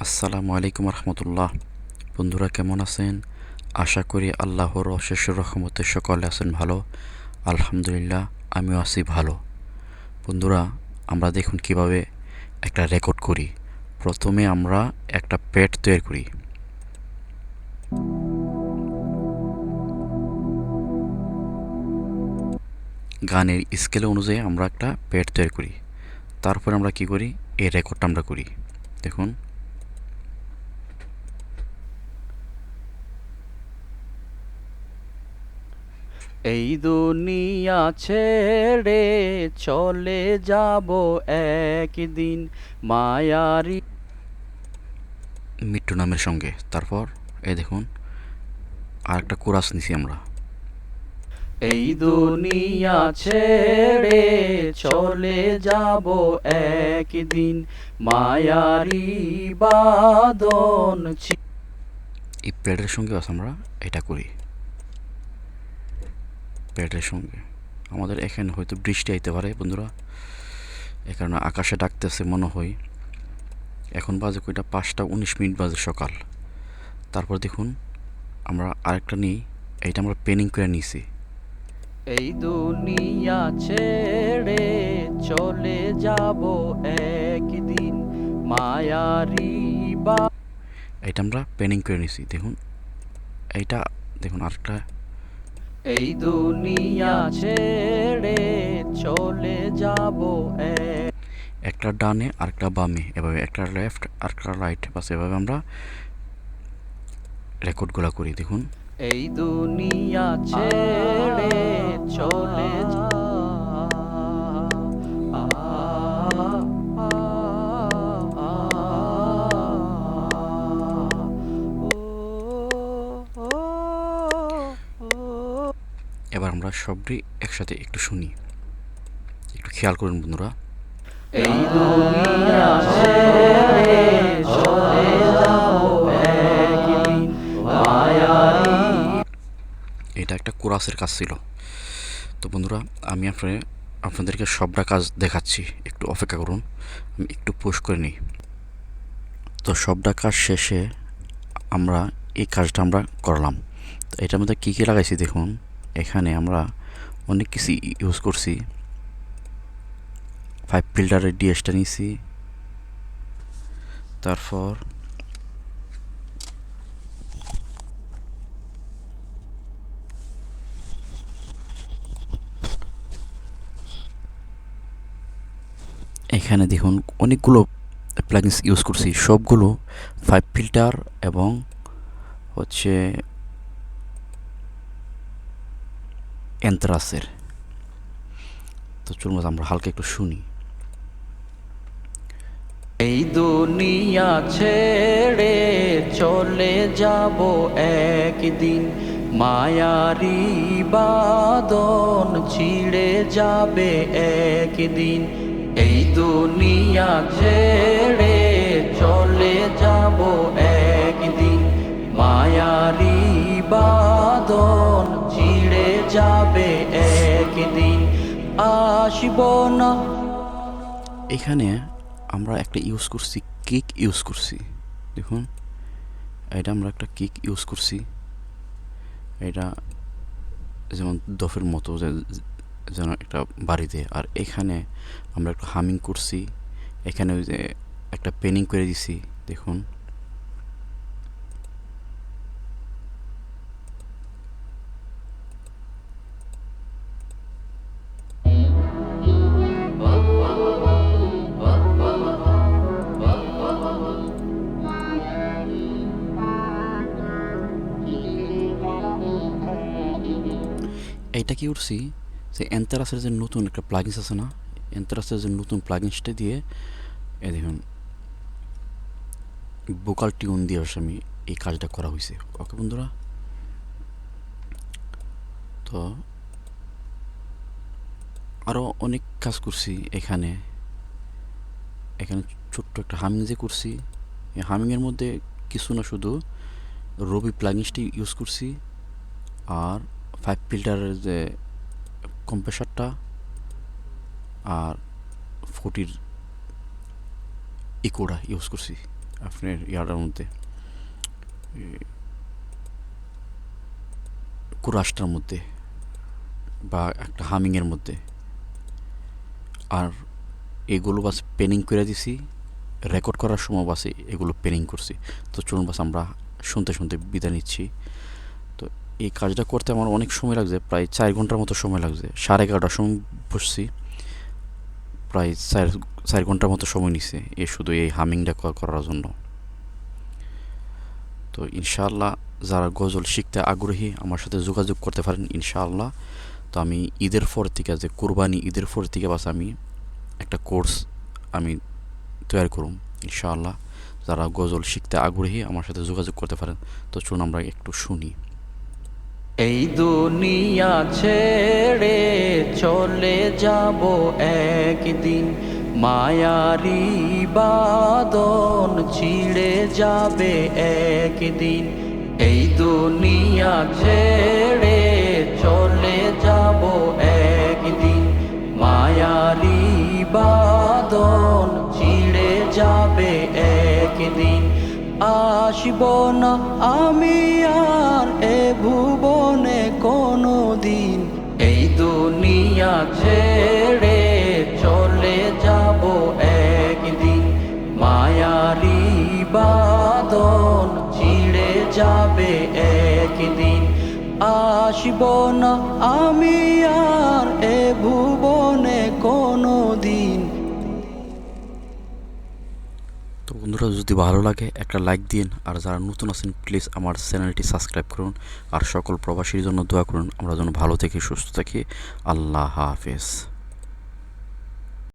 আসসালামু আলাইকুম রহমতুল্লাহ। বন্ধুরা কেমন আছেন? আশা করি আল্লাহর অশেষ রহমতে সকলে আছেন ভালো। আলহামদুলিল্লাহ, আমিও আছি ভালো। বন্ধুরা, আমরা দেখুন কিভাবে একটা রেকর্ড করি। প্রথমে আমরা একটা প্যাড তৈরি করি। গানের স্কেল অনুযায়ী আমরা একটা প্যাড তৈরি করি। তারপর আমরা কি করি, এই রেকর্ডটা আমরা করি। দেখুন, এই দুনিয়া ছেড়ে চলে যাব একদিন মায়ারি। মিট্টু নামের সঙ্গে। তারপর এই দেখুন, আর একটা কোরাস নিছি আমরা। এই দুনিয়া ছেড়ে চলে যাব একদিন মায়ারি বাদন এই প্যাডের সঙ্গে আমরা এটা করি। প্যাডের সঙ্গে আমাদের এখানে হয়তো বৃষ্টি আইতে পারে বন্ধুরা, এ কারণে আকাশে ডাকতেছে মনে হয়। এখন বাজে কয়টা, 5টা 19 মিনিট বাজে সকাল। তারপর দেখুন, আমরা আরেকটা নিই। এইটা আমরা পেনিং করে নিয়েছি। এই দুনিয়া ছেড়ে চলে যাব একদিন মায়ারি বা এইটা আমরা পেনিং করে নিয়েছি। দেখুন, এইটা দেখুন আরেকটা। এই দুনিয়া ছেড়ে চলে যাব একটা ডানে আরেকটা বামে, এভাবে একটা লেফট আরেকটা রাইট, বাস এভাবে আমরা রেকর্ডগুলো করি। দেখুন, এই দুনিয়া ছেড়ে চলে এবার আমরা সবটি একসাথে একটু শুনি, একটু খেয়াল করুন বন্ধুরা। এই দুনিয়া ছেড়ে চলে যাব একদিন মায়ারি। এটা একটা কোরাসের কাজ ছিল। তো বন্ধুরা, আমি আপনাদেরকে সবটা কাজ দেখাচ্ছি, একটু অপেক্ষা করুন, আমি একটু পোস্ট করে নিই। তো সবটা কাজ শেষে আমরা এই কাজটা আমরা করলাম। তো এটার মধ্যে কী কী লাগাইছি দেখুন। এখানে আমরা অনেক কিছু ইউজ করছি। 5 ফিল্টারের ডিএসটা নিছি। তারপর এখানে দেখুন অনেকগুলো প্লাগিনস ইউজ করছি, সবগুলো 5 ফিল্টার এবং হচ্ছে এন্থ্রাসের। তো চলুন আমরা হালকা একটু শুনি। এই দুনিয়া ছেড়ে চলে যাব একদিন মায়ারি বাদন ছিঁড়ে যাবে একদিন। এই দুনিয়া ছেড়ে চলে যাব একদিন মায়ারি বাদন ছিঁড়ে যাবে একদিন আসব না। এখানে আমরা একটা ইউজ করছি, কিক ইউজ করছি। দেখুন, এটা আমরা একটা কিক ইউজ করছি। এটা যেমন দফের মতো যেন একটা বাড়িতে। আর এখানে আমরা একটু হামিং করছি। এখানে ওই যে একটা পেনিং করে দিছি। দেখুন, এইটা কি করছি যে এন্থারাসের যে নতুন একটা প্লাগিনস আছে না, এন্থারাসের যে নতুন প্লাগিনসটা দিয়ে এ দেখুন ভোকাল টিউন দিয়ে আমি এই কাজটা করা হয়েছে। ওকে বন্ধুরা, তো আরও অনেক কাজ করছি এখানে। এখানে ছোট্ট একটা হামিং যে করছি, এই হামিংয়ের মধ্যে কিছু না, শুধু রবি প্লাগিনসটি ইউজ করছি আর 5 ফিল্টারের যে কম্প্রেসারটা আর 40 ইকোটা ইউজ করছি। আপনার ইয়াটার মধ্যে, কুরাশটার মধ্যে বা একটা হামিংয়ের মধ্যে। আর এগুলো বাস পেনিং করে দিছি, রেকর্ড করার সময় বাসে এগুলো পেনিং করছি। তো চলুন বাস আমরা শুনতে শুনতে বিদায় নিচ্ছি। তো এই কাজটা করতে আমার অনেক সময় লাগছে, প্রায় 4 ঘন্টার মতো সময় লাগছে। 11:30টার সময় বসছি, প্রায় 4 ঘন্টার মতো সময় নিছে শুধু এই হামিংটা করার জন্য। তো ইনশাআল্লাহ যারা গজল শিখতে আগ্রহী আমার সাথে যোগাযোগ করতে পারেন ইনশাআল্লাহ। তো আমি ঈদের পর থেকে, যে কোরবানি ঈদের পর থেকে বাস আমি একটা কোর্স আমি তৈরি করুম ইনশাআল্লাহ। যারা গজল শিখতে আগ্রহী আমার সাথে যোগাযোগ করতে পারেন। তো চলুন আমরা একটু শুনি। এই দুনিয়া ছেড়ে চলে যাব একদিন, মায়ারি বাঁধন ছিঁড়ে যাবে একদিন। এই দুনিয়া ছেড়ে চলে যাব একদিন, মায়ারি বাঁধন ছিঁড়ে যাবে একদিন। আসব না আমি আর এ ভুবনে কোনো দিন, এই দুনিয়া ছেড়ে চলে যাব একদিন, মায়ারি বাঁধন ছিঁড়ে যাবে একদিন। আসব না আমি আর এ ভুবনে কোনো দিন। তো বন্ধুরা, যদি ভালো লাগে একটা লাইক দিন, আর যারা নতুন আছেন প্লিজ আমার চ্যানেলটি সাবস্ক্রাইব করুন, আর সকল প্রবাসীর জন্য দোয়া করুন আমরা যেন ভালো থাকি, সুস্থ থাকি। আল্লাহ হাফেজ।